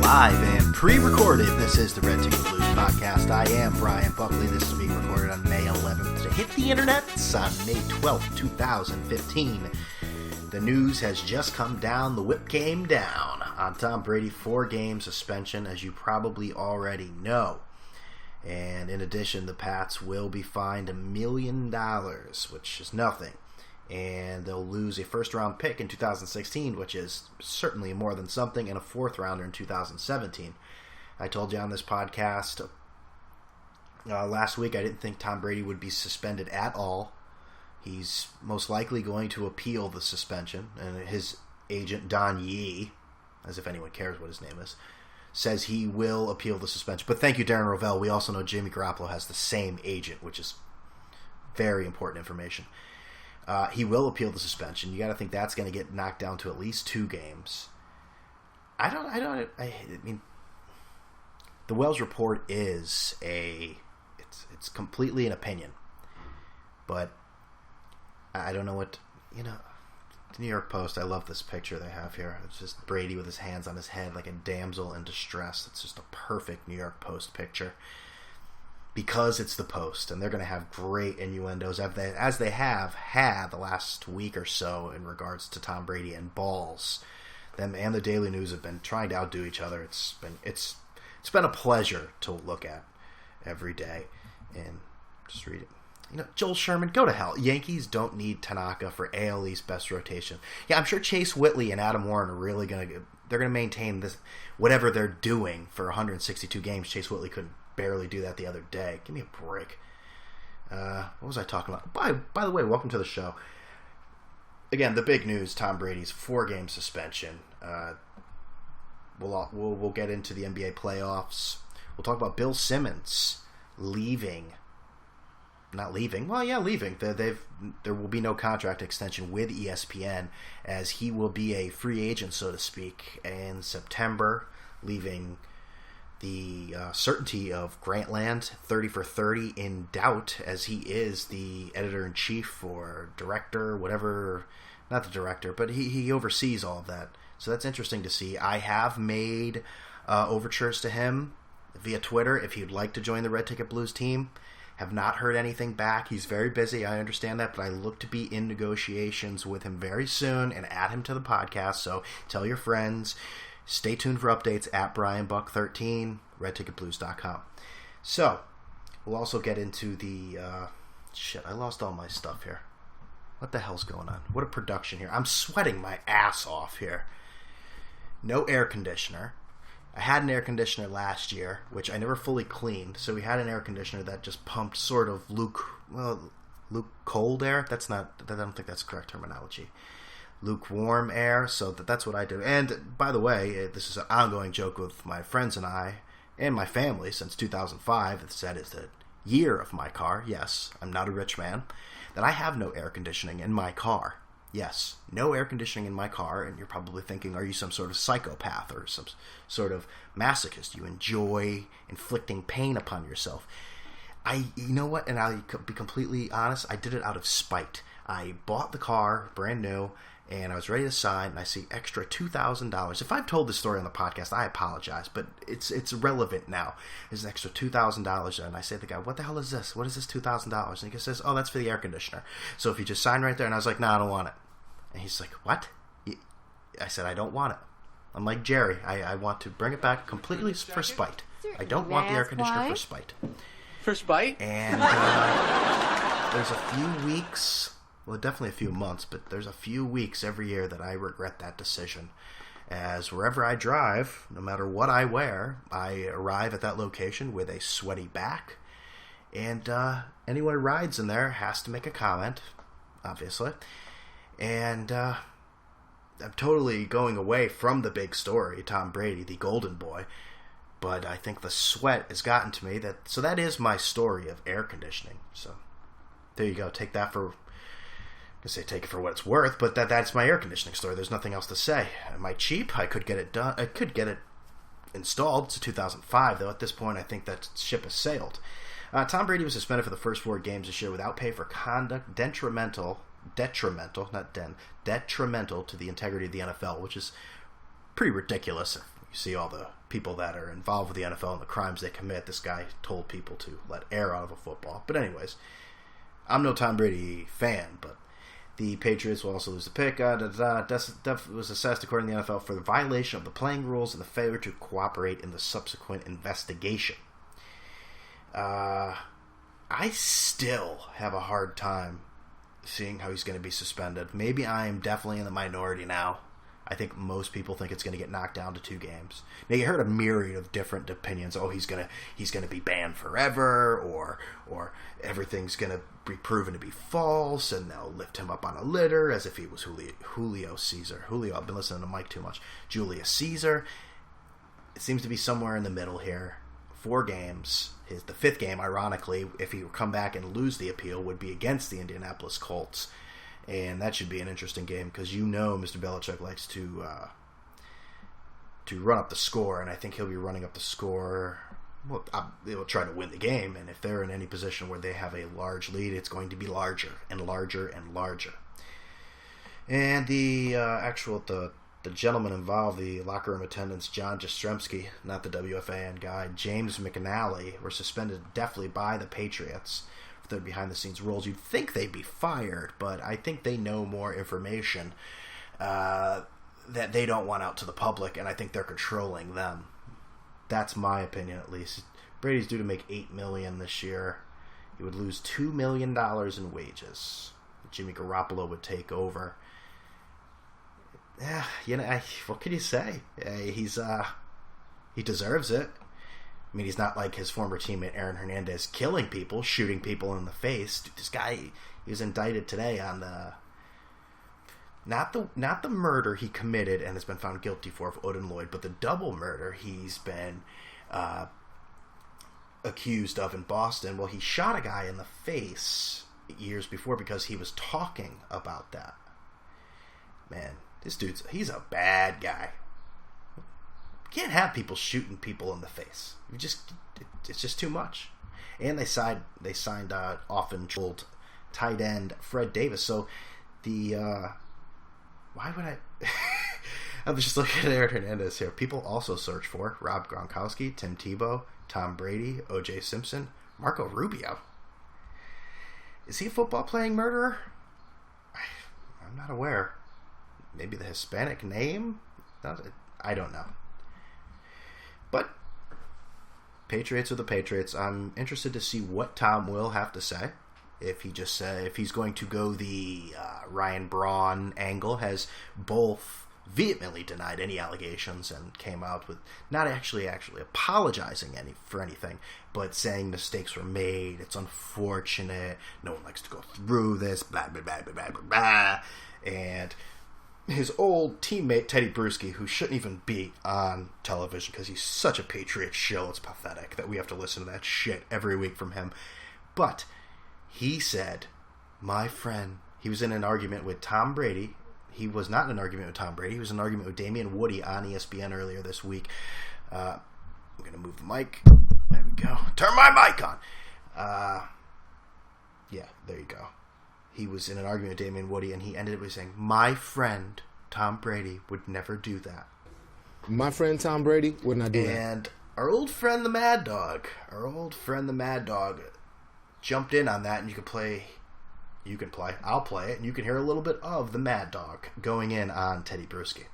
live and pre-recorded. This is the Red Ticket Blues podcast. I am Brian Buckley. This is being recorded on May 11th. To hit the internet on May 12th, 2015. The news has just come down. The whip came down on Tom Brady. 4-game suspension, as you probably already know. And in addition, the Pats will be fined $1 million, which is nothing. And they'll lose a first-round pick in 2016, which is certainly more than something, and a fourth-rounder in 2017. I told you on this podcast last week I didn't think Tom Brady would be suspended at all. He's most likely going to appeal the suspension, and his agent, Don Yee, as if anyone cares what his name is, says he will appeal the suspension. But thank you, Darren Rovell. We also know Jimmy Garoppolo has the same agent, which is very important information. He will appeal the suspension. You got to think that's going to get knocked down to at least 2 games. I mean, the Wells report is it's completely an opinion, but I don't know what, the New York Post, I love this picture they have here. It's just Brady with his hands on his head like a damsel in distress. It's just a perfect New York Post picture. Because it's the Post, and they're going to have great innuendos, as they have had the last week or so in regards to Tom Brady and balls. Them and the Daily News have been trying to outdo each other. It's been a pleasure to look at every day and just read it. Joel Sherman, go to hell. Yankees don't need Tanaka for AL East best rotation. Yeah, I'm sure Chase Whitley and Adam Warren are really going to maintain this, whatever they're doing for 162 games. Chase Whitley couldn't barely do that the other day. Give me a break. What was I talking about? By the way, welcome to the show. Again, the big news: Tom Brady's 4-game suspension. We'll get into the NBA playoffs. We'll talk about Bill Simmons leaving. Not leaving. Well, yeah, leaving. There will be no contract extension with ESPN, as he will be a free agent, so to speak, in September, leaving the certainty of Grantland 30 for 30 in doubt, as he is the editor-in-chief or director, whatever, not the director, but he oversees all of that. So that's interesting to see. I have made overtures to him via Twitter if he'd like to join the Red Ticket Blues team. Have not heard anything back. He's very busy, I understand that, but I look to be in negotiations with him very soon and add him to the podcast, so tell your friends. Stay tuned for updates at BrianBuck13, RedTicketBlues.com. So, we'll also get into the... I lost all my stuff here. What the hell's going on? What a production here. I'm sweating my ass off here. No air conditioner. I had an air conditioner last year, which I never fully cleaned. So we had an air conditioner that just pumped sort of cold air. I don't think that's correct terminology. Lukewarm air, so that's what I do. And by the way, this is an ongoing joke with my friends and I and my family since 2005. That is the year of my car. Yes, I'm not a rich man. That I have no air conditioning in my car. Yes, no air conditioning in my car. And you're probably thinking, are you some sort of psychopath or some sort of masochist? You enjoy inflicting pain upon yourself. You know what? And I'll be completely honest. I did it out of spite. I bought the car brand new, and I was ready to sign, and I see extra $2,000. If I've told this story on the podcast, I apologize, but it's relevant now. There's an extra $2,000, and I say to the guy, what the hell is this? What is this $2,000? And he says, oh, that's for the air conditioner. So if you just sign right there, and I was like, no, I don't want it. And he's like, what? I said, I don't want it. I'm like Jerry. I want to bring it back completely for spite. I don't want the air conditioner for spite. For spite? And there's a few weeks... Well, definitely a few months, but there's a few weeks every year that I regret that decision. As wherever I drive, no matter what I wear, I arrive at that location with a sweaty back. And anyone who rides in there has to make a comment, obviously. And I'm totally going away from the big story, Tom Brady, the golden boy. But I think the sweat has gotten to me. So that is my story of air conditioning. So there you go. Take that for... take it for what it's worth, but that's my air conditioning story. There's nothing else to say. Am I cheap? I could get it done. I could get it installed. It's a 2005, though. At this point, I think that ship has sailed. Tom Brady was suspended for the first 4 games this year without pay for conduct detrimental to the integrity of the NFL, which is pretty ridiculous. You see all the people that are involved with the NFL and the crimes they commit. This guy told people to let air out of a football. But anyways, I'm no Tom Brady fan, but the Patriots will also lose the pick. Duff was assessed, according to the NFL, for the violation of the playing rules and the failure to cooperate in the subsequent investigation. I still have a hard time seeing how he's going to be suspended. Maybe I am definitely in the minority now. I think most people think it's going to get knocked down to 2 games. Now, you heard a myriad of different opinions. Oh, he's going to be banned forever, or everything's going to be proven to be false, and they'll lift him up on a litter as if he was Julio Caesar. I've been listening to Mike too much. Julius Caesar. It seems to be somewhere in the middle here. 4 games. The 5th game, ironically, if he would come back and lose the appeal, would be against the Indianapolis Colts. And that should be an interesting game because Mr. Belichick likes to run up the score, and I think he'll be running up the score. Well, they'll try to win the game, and if they're in any position where they have a large lead, it's going to be larger and larger and larger. And the gentleman involved, the locker room attendants, John Jastrzemski, not the WFAN guy, James McNally, were suspended definitely by the Patriots. Their behind-the-scenes roles. You'd think they'd be fired, but I think they know more information that they don't want out to the public, and I think they're controlling them. That's my opinion, at least. Brady's due to make $8 million this year. He would lose $2 million in wages. Jimmy Garoppolo would take over. Yeah, what can you say? He deserves it. I mean, he's not like his former teammate Aaron Hernandez, killing people, shooting people in the face. Dude, this guy, he was indicted today on not the murder he committed and has been found guilty for of Odin Lloyd, but the double murder he's been accused of in Boston. Well, he shot a guy in the face years before because he was talking about that. Man, he's a bad guy. Can't have people shooting people in the face. It's just too much. And they signed often trolled tight end Fred Davis. So why would I? I'm just looking at Aaron Hernandez here. People also search for Rob Gronkowski, Tim Tebow, Tom Brady, O.J. Simpson, Marco Rubio. Is he a football playing murderer? I'm not aware. Maybe the Hispanic name? I don't know. But Patriots are the Patriots. I'm interested to see what Tom will have to say. If he's going to go the Ryan Braun angle, has both vehemently denied any allegations and came out with not actually apologizing for anything, but saying mistakes were made. It's unfortunate. No one likes to go through this. Blah blah blah blah blah blah. And his old teammate Teddy Bruschi, who shouldn't even be on television because he's such a Patriot shill, it's pathetic that we have to listen to that shit every week from him. But he said, my friend, he was in an argument with Tom Brady. He was not in an argument with Tom Brady. He was in an argument with Damian Woody on ESPN earlier this week. I'm going to move the mic. There we go. Turn my mic on. Yeah, there you go. He was in an argument with Damian Woody, and he ended it with saying, my friend Tom Brady would never do that. My friend Tom Brady would not do that. And our old friend the Mad Dog, jumped in on that, and I'll play it, and you can hear a little bit of the Mad Dog going in on Teddy Bruschi.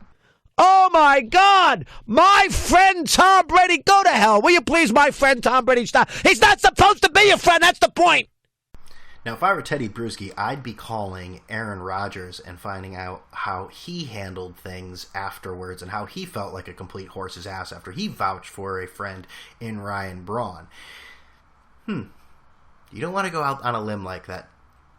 Oh, my God! My friend Tom Brady, go to hell! Will you please, my friend Tom Brady, stop? He's not supposed to be your friend, that's the point! Now, if I were Teddy Bruschi, I'd be calling Aaron Rodgers and finding out how he handled things afterwards and how he felt like a complete horse's ass after he vouched for a friend in Ryan Braun. You don't want to go out on a limb like that.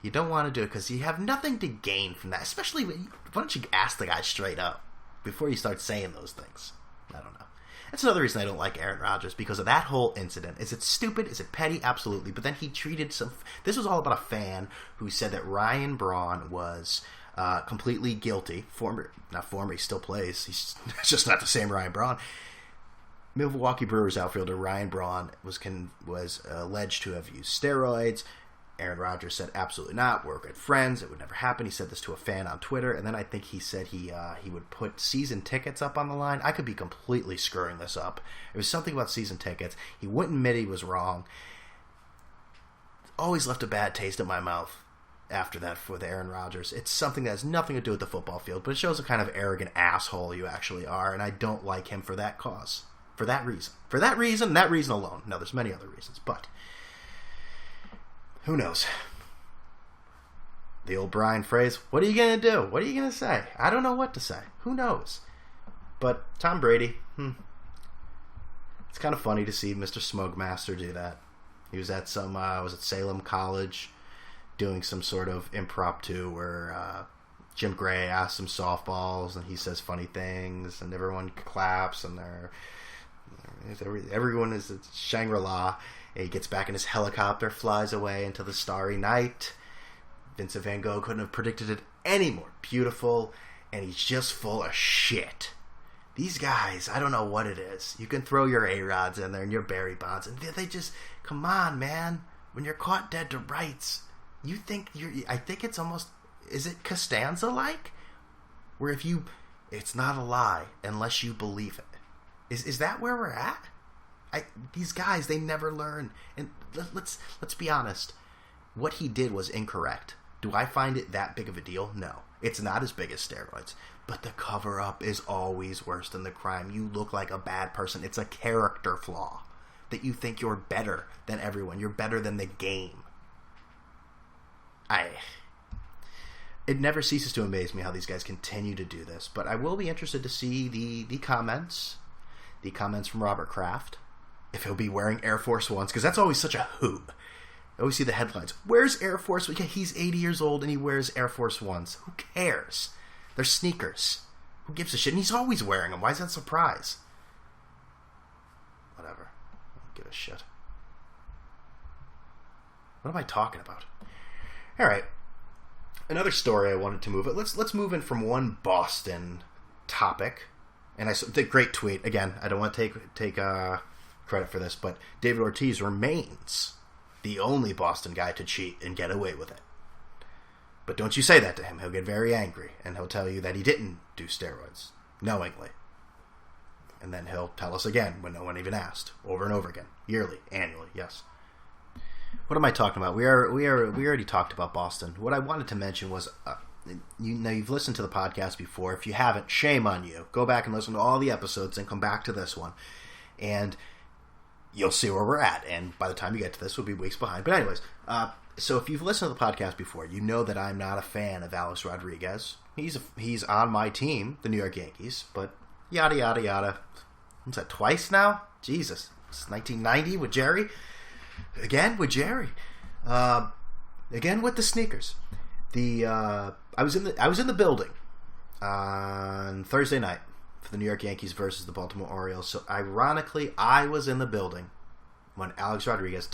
You don't want to do it because you have nothing to gain from that. Especially, why don't you ask the guy straight up before you start saying those things? I don't know. That's another reason I don't like Aaron Rodgers, because of that whole incident. Is it stupid? Is it petty? Absolutely. But then he treated this was all about a fan who said that Ryan Braun was completely guilty. He still plays. He's just not the same Ryan Braun. Milwaukee Brewers outfielder Ryan Braun was alleged to have used steroids. Aaron Rodgers said, absolutely not. We're good friends. It would never happen. He said this to a fan on Twitter. And then I think he said he would put season tickets up on the line. I could be completely screwing this up. It was something about season tickets. He wouldn't admit he was wrong. Always left a bad taste in my mouth after that with Aaron Rodgers. It's something that has nothing to do with the football field, but it shows what kind of arrogant asshole you actually are, and I don't like him for that cause. For that reason. For that reason, and that reason alone. No, there's many other reasons, but who knows? The old Brian phrase, what are you going to do? What are you going to say? I don't know what to say. Who knows? But Tom Brady, it's kind of funny to see Mr. Smugmaster do that. He was at some, was it Salem College, doing some sort of impromptu where Jim Gray asks him softballs and he says funny things and everyone claps and everyone is at Shangri-La. And he gets back in his helicopter, flies away into the starry night. Vincent van Gogh couldn't have predicted it any more beautiful, and he's just full of shit. These guys, I don't know what it is. You can throw your A-Rods in there and your Barry Bonds, and they just, come on, man. When you're caught dead to rights, you think I think it's almost, is it Costanza-like? Where it's not a lie unless you believe it. Is that where we're at? These guys, they never learn. And let's be honest. What he did was incorrect. Do I find it that big of a deal? No. It's not as big as steroids. But the cover-up is always worse than the crime. You look like a bad person. It's a character flaw. That you think you're better than everyone. You're better than the game. It never ceases to amaze me how these guys continue to do this. But I will be interested to see the comments. The comments from Robert Kraft. If he'll be wearing Air Force Ones. Because that's always such a hoot. I always see the headlines. Where's Air Force? Yeah, he's 80 years old and he wears Air Force Ones. Who cares? They're sneakers. Who gives a shit? And he's always wearing them. Why is that a surprise? Whatever. I don't give a shit. What am I talking about? All right. Another story I wanted to move it. Let's move in from one Boston topic. And I saw the great tweet. Again, I don't want to take credit for this, but David Ortiz remains the only Boston guy to cheat and get away with it. But don't you say that to him. He'll get very angry, and he'll tell you that he didn't do steroids, knowingly. And then he'll tell us again when no one even asked, over and over again, yearly, annually, yes. What am I talking about? We already talked about Boston. What I wanted to mention was, you've listened to the podcast before. If you haven't, shame on you. Go back and listen to all the episodes and come back to this one. And you'll see where we're at, and by the time you get to this, we'll be weeks behind. But anyways, so if you've listened to the podcast before, you know that I'm not a fan of Alex Rodriguez. He's on my team, the New York Yankees, but yada, yada, yada. What's that, twice now? Jesus. It's 1990 with Jerry. Again with Jerry. Again with the sneakers. I was in the building on Thursday night for the New York Yankees versus the Baltimore Orioles. So ironically, I was in the building when Alex Rodriguez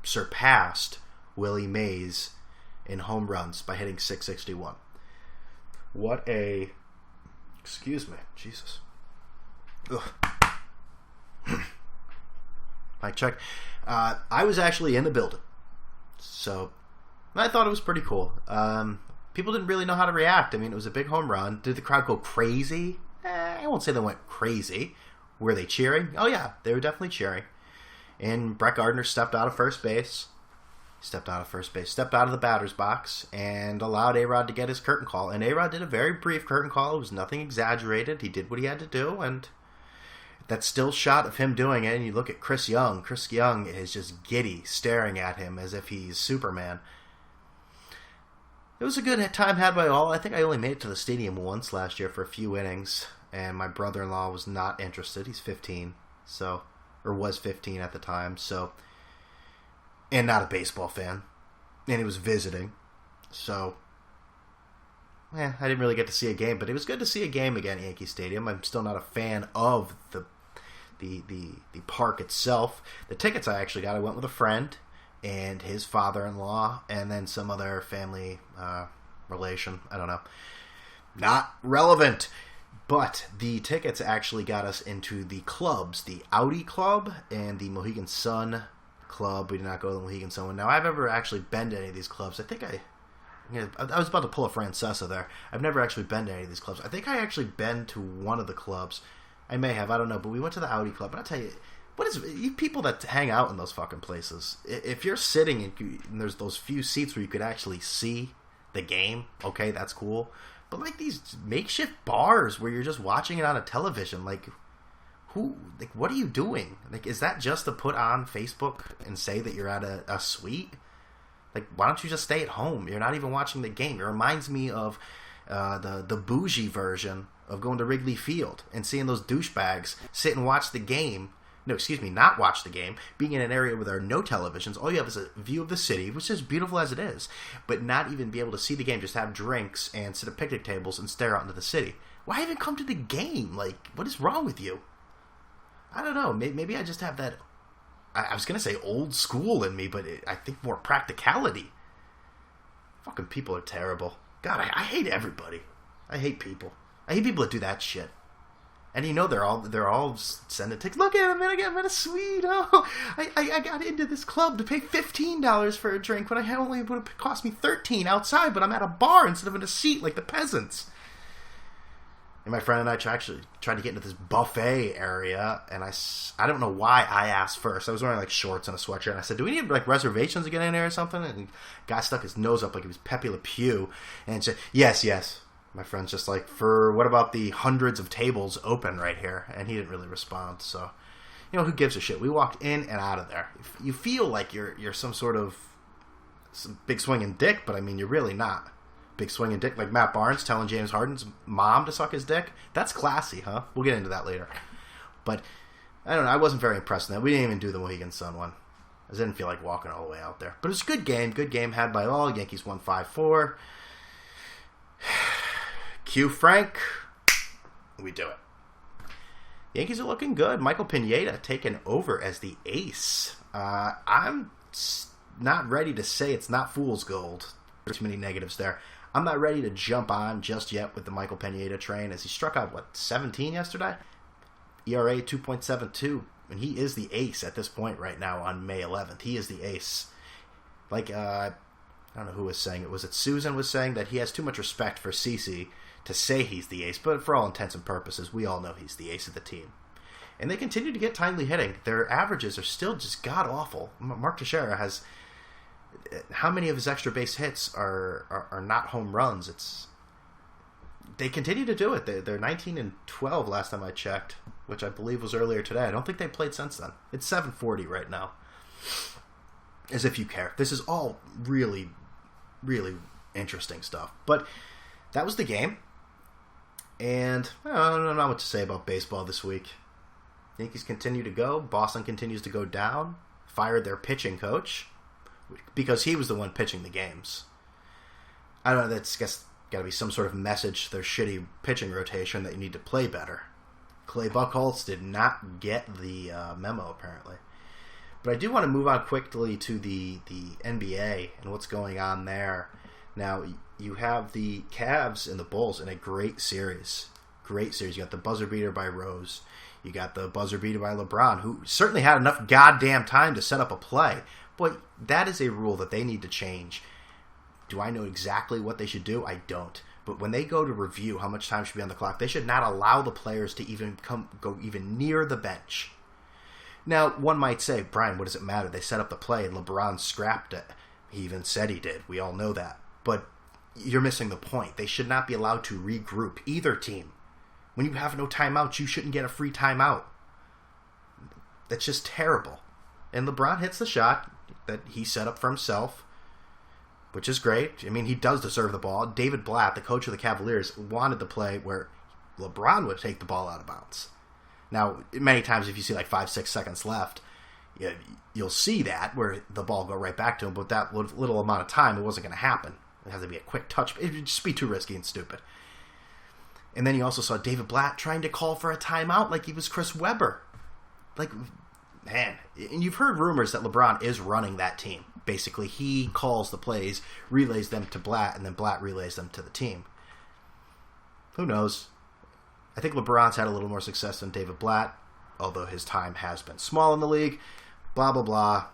surpassed Willie Mays in home runs by hitting 661. What a... Excuse me. Jesus. Ugh. Mic check. I was actually in the building. So I thought it was pretty cool. People didn't really know how to react. I mean, it was a big home run. Did the crowd go crazy? I won't say they went crazy. Were they cheering? Oh, yeah. They were definitely cheering. And Brett Gardner stepped out of first base. Stepped out of the batter's box, and allowed A-Rod to get his curtain call. And A-Rod did a very brief curtain call. It was nothing exaggerated. He did what he had to do, and that still shot of him doing it, and you look at Chris Young. Chris Young is just giddy, staring at him as if he's Superman. It was a good time had by all. I think I only made it to the stadium once last year for a few innings, and my brother-in-law was not interested. He's 15, or was 15 at the time, and not a baseball fan, and he was visiting, so I didn't really get to see a game, but it was good to see a game again at Yankee Stadium. I'm still not a fan of the park itself. The tickets I actually got, I went with a friend and his father-in-law, and then some other family relation. I don't know. Not relevant. But the tickets actually got us into the clubs, the Audi Club and the Mohegan Sun club. We did not go to the Mohegan Sun one. Now, I've never actually been to any of these clubs. I think I was about to pull a Francesa there. I've never actually been to any of these clubs. I think I actually been to one of the clubs. I may have. I don't know. But we went to the Audi Club. And I'll tell you, you people that hang out in those fucking places, if you're sitting and there's those few seats where you could actually see the game, okay, that's cool. But like these makeshift bars where you're just watching it on a television, like what are you doing? Like, is that just to put on Facebook and say that you're at a suite? Like, why don't you just stay at home? You're not even watching the game. It reminds me of the bougie version of going to Wrigley Field and seeing those douchebags sit and watch the game. No, excuse me, not watch the game. Being in an area where there are no televisions, all you have is a view of the city, which is beautiful as it is, but not even be able to see the game, just have drinks and sit at picnic tables and stare out into the city. Why even come to the game? Like, what is wrong with you? I don't know. Maybe I just have that, I was going to say old school in me, but I think more practicality. Fucking people are terrible. God, I hate everybody. I hate people. I hate people that do that shit. And you know they're all sending texts. Look at him, I'm in a suite. Oh, I got into this club to pay $15 for a drink when I only would have cost me $13 outside, but I'm at a bar instead of in a seat like the peasants. And my friend and I actually tried to get into this buffet area, and I don't know why I asked first. I was wearing like shorts and a sweatshirt, and I said, "Do we need like reservations to get in there or something?" And the guy stuck his nose up like he was Pepe Le Pew and said, "Yes." My friend's just like, what about the hundreds of tables open right here? And he didn't really respond. So, who gives a shit? We walked in and out of there. You feel like you're some big swinging dick, but I mean, you're really not. Big swinging dick, like Matt Barnes telling James Harden's mom to suck his dick. That's classy, huh? We'll get into that later. But, I don't know, I wasn't very impressed in that. We didn't even do the Mohegan Sun one. I didn't feel like walking all the way out there. But it was a good game had by all. Yankees won 5-4. Cue Frank. We do it. Yankees are looking good. Michael Pineda taking over as the ace. I'm not ready to say it's not fool's gold. There's too many negatives there. I'm not ready to jump on just yet with the Michael Pineda train as he struck out, 17 yesterday? ERA 2.72. And he is the ace at this point right now on May 11th. He is the ace. Like, I don't know who was saying it. Was it Susan was saying that he has too much respect for CeCe to say he's the ace, but for all intents and purposes, we all know he's the ace of the team. And they continue to get timely hitting. Their averages are still just god-awful. Mark Teixeira has... How many of his extra base hits are not home runs? They continue to do it. They're 19-12 last time I checked, which I believe was earlier today. I don't think they played since then. It's 740 right now. As if you care. This is all really, really interesting stuff. But that was the game. And I don't know what to say about baseball this week. Yankees continue to go. Boston continues to go down. Fired their pitching coach because he was the one pitching the games. I don't know. That's got to be some sort of message to their shitty pitching rotation that you need to play better. Clay Buchholz did not get the memo, apparently. But I do want to move on quickly to the NBA and what's going on there. Now, you have the Cavs and the Bulls in a great series. Great series. You got the buzzer beater by Rose. You got the buzzer beater by LeBron, who certainly had enough goddamn time to set up a play. But that is a rule that they need to change. Do I know exactly what they should do? I don't. But when they go to review how much time should be on the clock, they should not allow the players to even go even near the bench. Now, one might say, Brian, what does it matter? They set up the play and LeBron scrapped it. He even said he did. We all know that. But you're missing the point. They should not be allowed to regroup. Either team. When you have no timeouts, you shouldn't get a free timeout. That's just terrible. And LeBron hits the shot that he set up for himself, which is great. I mean, he does deserve the ball. David Blatt, the coach of the Cavaliers, wanted the play where LeBron would take the ball out of bounds. Now, many times if you see like 5-6 seconds left, you'll see that where the ball go right back to him, but that little amount of time, it wasn't going to happen. It has to be a quick touch. It would just be too risky and stupid. And then you also saw David Blatt trying to call for a timeout like he was Chris Webber. Like, man, and you've heard rumors that LeBron is running that team. Basically, he calls the plays, relays them to Blatt, and then Blatt relays them to the team. Who knows? I think LeBron's had a little more success than David Blatt, although his time has been small in the league. Blah, blah, blah.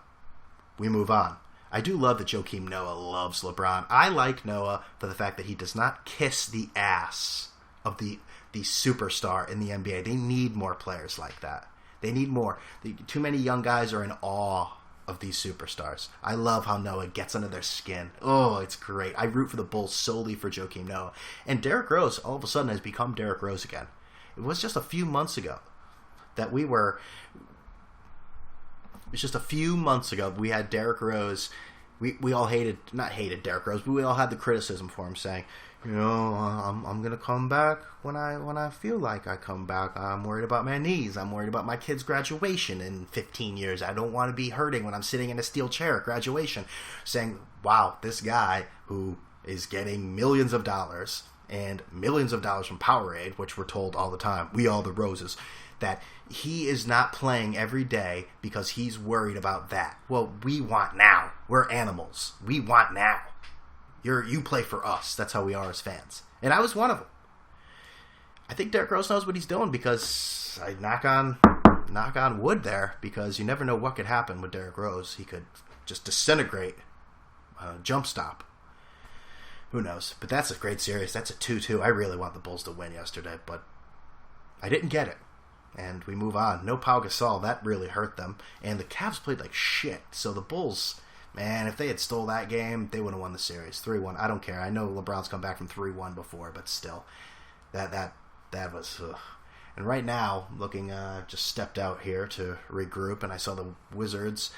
we move on. I do love that Joakim Noah loves LeBron. I like Noah for the fact that he does not kiss the ass of the superstar in the NBA. They need more players like that. They need more. Too many young guys are in awe of these superstars. I love how Noah gets under their skin. Oh, it's great. I root for the Bulls solely for Joakim Noah. And Derrick Rose all of a sudden has become Derrick Rose again. It was just a few months ago that we had Derrick Rose. We all not hated Derrick Rose, but we all had the criticism for him saying, I'm gonna come back when I feel like I come back. I'm worried about my knees. I'm worried about my kid's graduation in 15 years. I don't want to be hurting when I'm sitting in a steel chair at graduation. Saying, wow, this guy who is getting millions of dollars and millions of dollars from Powerade, which we're told all the time, we all the roses, that he is not playing every day because he's worried about that. Well, we want now. We're animals. We want now. You play for us. That's how we are as fans. And I was one of them. I think Derrick Rose knows what he's doing because I knock on wood there, because you never know what could happen with Derrick Rose. He could just disintegrate jump stop. Who knows? But that's a great series. That's a 2-2. I really want the Bulls to win yesterday, but I didn't get it. And we move on. No Pau Gasol. That really hurt them. And the Cavs played like shit. So the Bulls, man, if they had stole that game, they would have won the series. 3-1. I don't care. I know LeBron's come back from 3-1 before, but still. That was... Ugh. And right now, looking, just stepped out here to regroup, and I saw the Wizards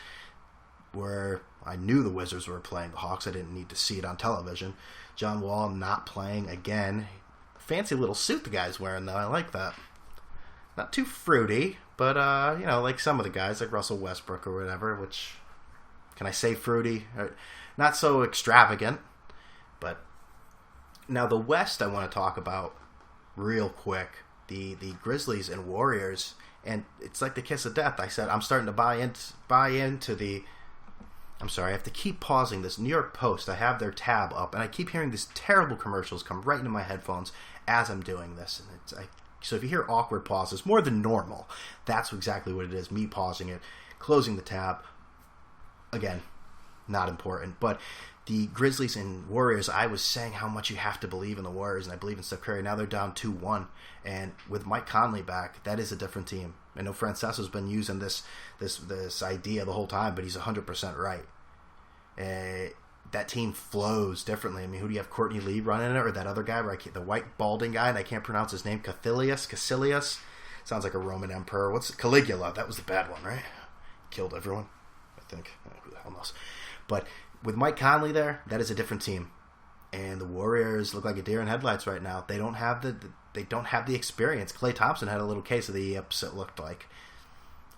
I knew the Wizards were playing the Hawks. I didn't need to see it on television. John Wall not playing again. Fancy little suit the guy's wearing, though. I like that. Not too fruity, but, like some of the guys, like Russell Westbrook or whatever, which, can I say fruity? Not so extravagant, but now the West I want to talk about real quick. The Grizzlies and Warriors, and it's like the kiss of death. I said, I'm starting to buy into the... I'm sorry, I have to keep pausing this. New York Post, I have their tab up, and I keep hearing these terrible commercials come right into my headphones as I'm doing this, and so if you hear awkward pauses, more than normal, that's exactly what it is, me pausing it, closing the tab. Again, not important. But the Grizzlies and Warriors, I was saying how much you have to believe in the Warriors, and I believe in Steph Curry. Now they're down 2-1. And with Mike Conley back, that is a different team. I know Francesa's been using this idea the whole time, but he's 100% right. That team flows differently. I mean, who do you have? Courtney Lee running it, or that other guy, the white balding guy, and I can't pronounce his name, Caecilius? Sounds like a Roman emperor. What's Caligula? That was the bad one, right? Killed everyone, I think. Who the hell knows? But with Mike Conley there, that is a different team. And the Warriors look like a deer in headlights right now. They don't have the experience. Klay Thompson had a little case of the yips, it looked like.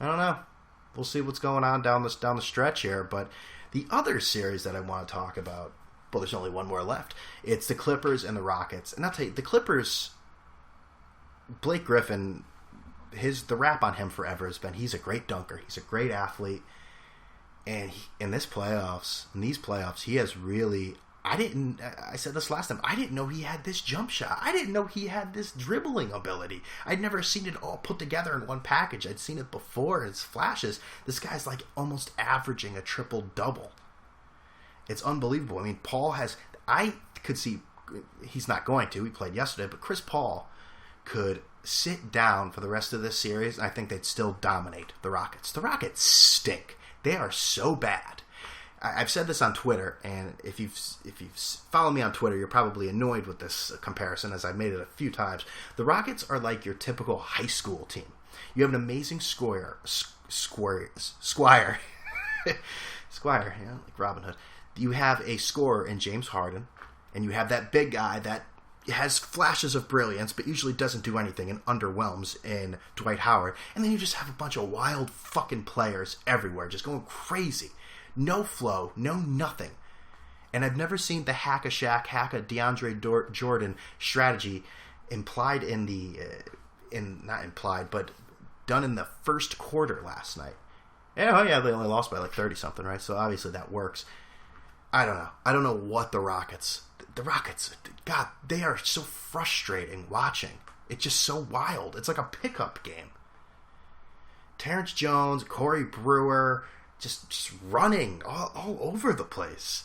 I don't know. We'll see what's going on down the stretch here, but the other series that I want to talk about, well, there's only one more left. It's the Clippers and the Rockets. And I'll tell you, the Clippers, Blake Griffin, the rap on him forever has been he's a great dunker. He's a great athlete. And in these playoffs, he has really... I said this last time, I didn't know he had this jump shot. I didn't know he had this dribbling ability. I'd never seen it all put together in one package. I'd seen it before, it's flashes. This guy's like almost averaging a triple-double. It's unbelievable. I mean, I could see, he's not going to, he played yesterday, but Chris Paul could sit down for the rest of this series, and I think they'd still dominate the Rockets. The Rockets stink. They are so bad. I've said this on Twitter, and if you've followed me on Twitter, you're probably annoyed with this comparison, as I've made it a few times. The Rockets are like your typical high school team. You have an amazing Squire, like Robin Hood. You have a scorer in James Harden, and you have that big guy that has flashes of brilliance, but usually doesn't do anything and underwhelms in Dwight Howard. And then you just have a bunch of wild fucking players everywhere, just going crazy. No flow, no nothing. And I've never seen the hack a Shaq, hack a DeAndre Jordan strategy implied not implied, but done in the first quarter last night. Yeah, they only lost by like 30-something, right? So obviously that works. I don't know. I don't know what the Rockets, God, they are so frustrating watching. It's just so wild. It's like a pickup game. Terrence Jones, Corey Brewer, just running all over the place.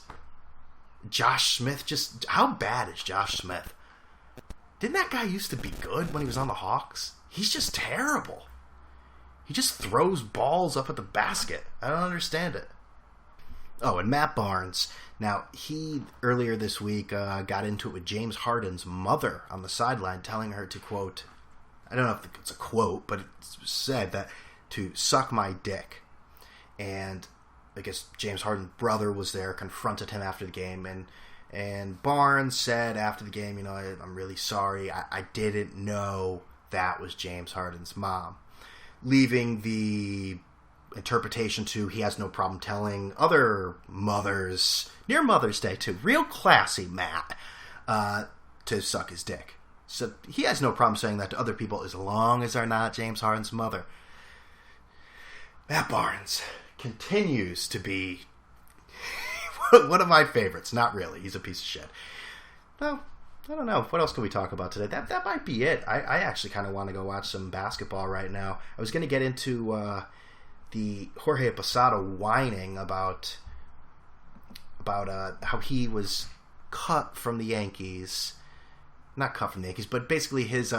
Josh Smith, how bad is Josh Smith? Didn't that guy used to be good when he was on the Hawks? He's just terrible. He just throws balls up at the basket. I don't understand it. Oh, and Matt Barnes. Now, he, earlier this week, got into it with James Harden's mother on the sideline, telling her to, quote, I don't know if it's a quote, but it said that, to suck my dick. And I guess James Harden's brother was there, confronted him after the game, and Barnes said after the game, I'm really sorry. I didn't know that was James Harden's mom. Leaving the interpretation to he has no problem telling other mothers, near Mother's Day too, real classy Matt, to suck his dick. So he has no problem saying that to other people as long as they're not James Harden's mother. Matt Barnes continues to be one of my favorites. Not really. He's a piece of shit. Well, I don't know. What else can we talk about today? That might be it. I actually kind of want to go watch some basketball right now. I was going to get into the Jorge Posada whining about how he was cut from the Yankees. Not cut from the Yankees, but basically his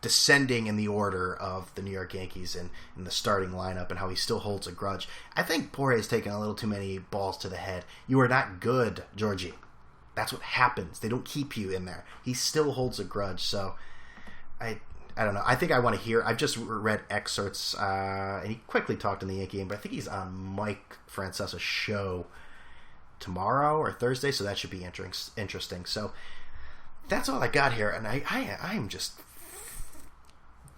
descending in the order of the New York Yankees in the starting lineup, and how he still holds a grudge. I think Jorge has taken a little too many balls to the head. You are not good, Georgie. That's what happens. They don't keep you in there. He still holds a grudge, so I don't know. I think I want to hear. I've just read excerpts, and he quickly talked in the Yankee game, but I think he's on Mike Francesa's show tomorrow or Thursday, so that should be interesting. So that's all I got here, and I'm just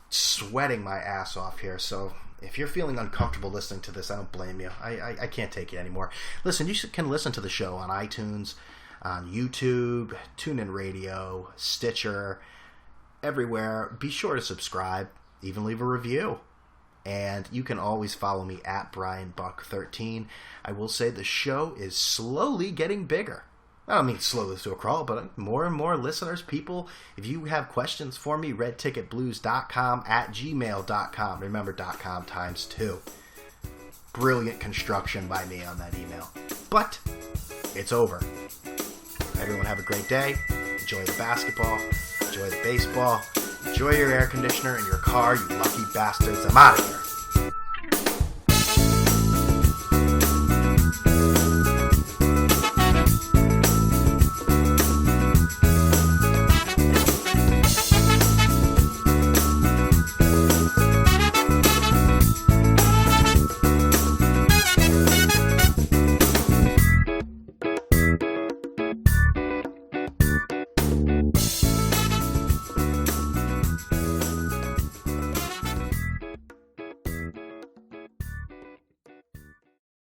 sweating my ass off here, so if you're feeling uncomfortable listening to this, I don't blame you. I can't take it anymore. Listen, you can listen to the show on iTunes, on YouTube, TuneIn Radio, Stitcher, everywhere. Be sure to subscribe, even leave a review. And you can always follow me at BrianBuck13. I will say the show is slowly getting bigger. I don't mean slowly to a crawl, but more and more listeners, people, if you have questions for me, redticketblues.com @gmail.com. Remember, .com times 2. Brilliant construction by me on that email. But it's over. Everyone have a great day. Enjoy the basketball. Enjoy the baseball. Enjoy your air conditioner in your car, you lucky bastards. I'm out of here.